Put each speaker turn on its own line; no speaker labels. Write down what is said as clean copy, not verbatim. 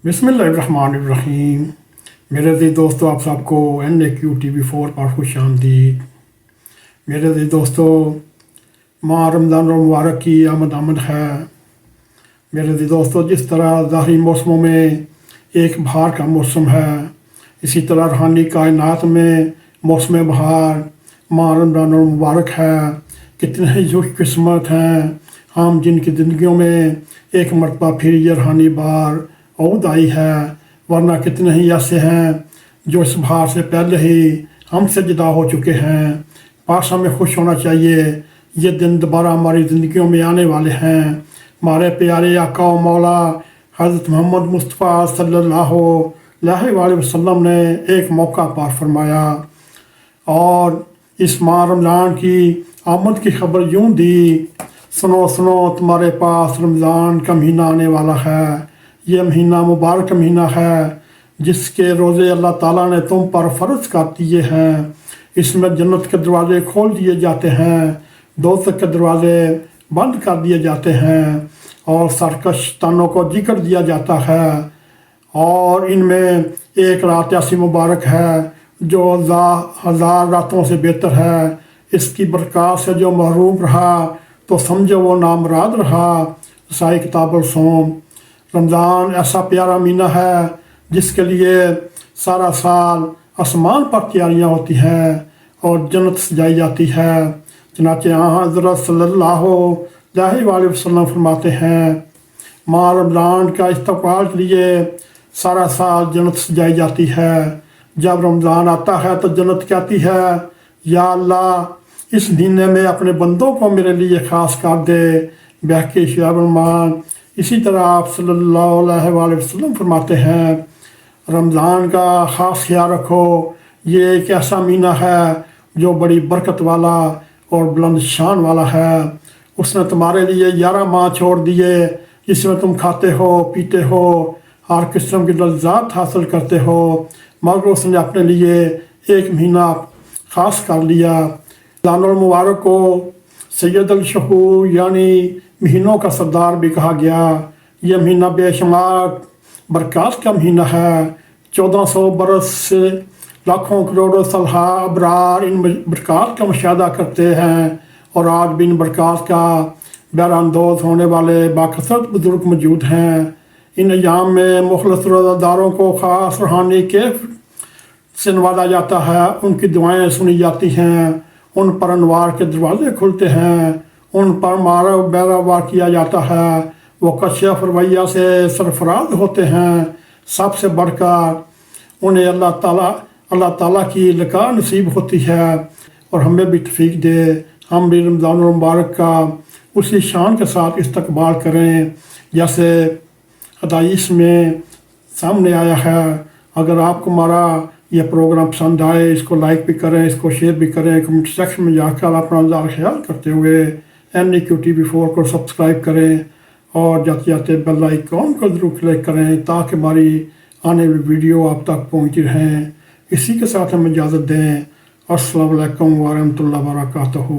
बिस्मिल्लाहिर्रहमानिर्रहीम। मेरे अज़ीज़ दोस्तों, आप सबको NAQ TV4 पर खुश आमदीद। मेरे अज़ीज़ दोस्तों, माह रमज़ान मुबारक की आमद है। मेरे अज़ीज़ दोस्तों, जिस तरह ज़ाहरी मौसमों में एक बहार का मौसम है, इसी तरह रूहानी कायनात में मौसम बहार माह रमज़ान मुबारक है। कितने ही खुशकिस्मत हैं हम जिनकी ज़िंदगियों में एक मरतबा फिर ये रूहानी बहार औद आई है, वरना कितने ही ऐसे हैं जो इस बहार से पहले ही हमसे जुदा हो चुके हैं। पास हमें खुश होना चाहिए, ये दिन दोबारा हमारी ज़िंदगियों में आने वाले हैं। हमारे प्यारे आका व मौला हज़रत मोहम्मद मुस्तफ़ा सल्लल्लाहु अलैहि वसल्लम ने एक मौका पर फरमाया और इस माह रमज़ान की आमद की खबर यूँ दी, सुनो सुनो तुम्हारे पास रमज़ान का महीना आने वाला है। ये महीना मुबारक महीना है जिसके रोज़े अल्लाह ताला ने तुम पर फ़र्ज कर दिए हैं। इसमें जन्नत के दरवाज़े खोल दिए जाते हैं, दोज़ख के दरवाज़े बंद कर दिए जाते हैं और सरकश शैतानों को जिक्र दिया जाता है। और इनमें एक रात ऐसी मुबारक है जो हज़ार रातों से बेहतर है। इसकी बरकत से जो महरूम रहा तो समझो वो नामराद रहा। साई किताबुल सौम। रमज़ान ऐसा प्यारा महीना है जिसके लिए सारा साल आसमान पर तैयारियाँ होती हैं और जन्नत सजाई जाती है। चनाचे हज़रत सल्लल्लाहु अलैहि वसल्लम फरमाते हैं, माह रमज़ान का इस्तक़बाल के लिए सारा साल जन्नत सजाई जाती है। जब रमज़ान आता है तो जन्नत कहती है, या अल्लाह इस महीने में अपने बंदों को मेरे लिए ख़ास कर दे। बहके शाबमान। इसी तरह आप सल्लल्लाहु अलैहि वसल्लम फरमाते हैं, रमज़ान का ख़ास ख्याल रखो, ये एक ऐसा महीना है जो बड़ी बरकत वाला और बुलंद शान वाला है। उसने तुम्हारे लिए 11 माह छोड़ दिए जिसमें तुम खाते हो, पीते हो, हर किस्म की लज़्ज़त हासिल करते हो, मगर उसने अपने लिए एक महीना ख़ास कर लिया। रमज़ानुल मुबारक को सैयदुल शुहूर यानी महीनों का सरदार भी कहा गया। यह महीना बेशुमार बरकत का महीना है। 1400 बरस से लाखों करोड़ों सलहा अबरार इन बरकत का मुशाहदा करते हैं और आज भी इन बरकत का बहरानंदोज़ होने वाले बाकसरत बुज़ुर्ग मौजूद हैं। इन अयाम में मुखलस रोज़ादारों को ख़ास रूहानी कैफ से नवाजा जाता है। उनकी दुआएं सुनी जाती हैं, उन पर अनवार के दरवाजे खुलते हैं, उन पर मारा बैरावार किया जाता है। वो कश्यफ रवैया से सरफराज होते हैं। सबसे बढ़कर उन्हें अल्लाह ताला की लिका नसीब होती है और हमें भी तौफीक दे हम भी रमज़ान मुबारक का उसी शान के साथ इस्तकबाल करें जैसे हदाइस में सामने आया है। अगर आपको हमारा यह प्रोग्राम पसंद आए, इसको लाइक भी करें, इसको शेयर भी करें, कमेंट सेक्शन में जाकर अपना ज़रा ख्याल करते हुए NAQ TV4 को सब्सक्राइब करें और जाते जाते बेल आइकॉन को ज़रूर क्लिक करें ताकि हमारी आने वाली वीडियो आप तक पहुँची रहें। इसी के साथ हमें इजाज़त दें। अस्सलामु अलैकुम व रहमतुल्लाहि व बरकातहू।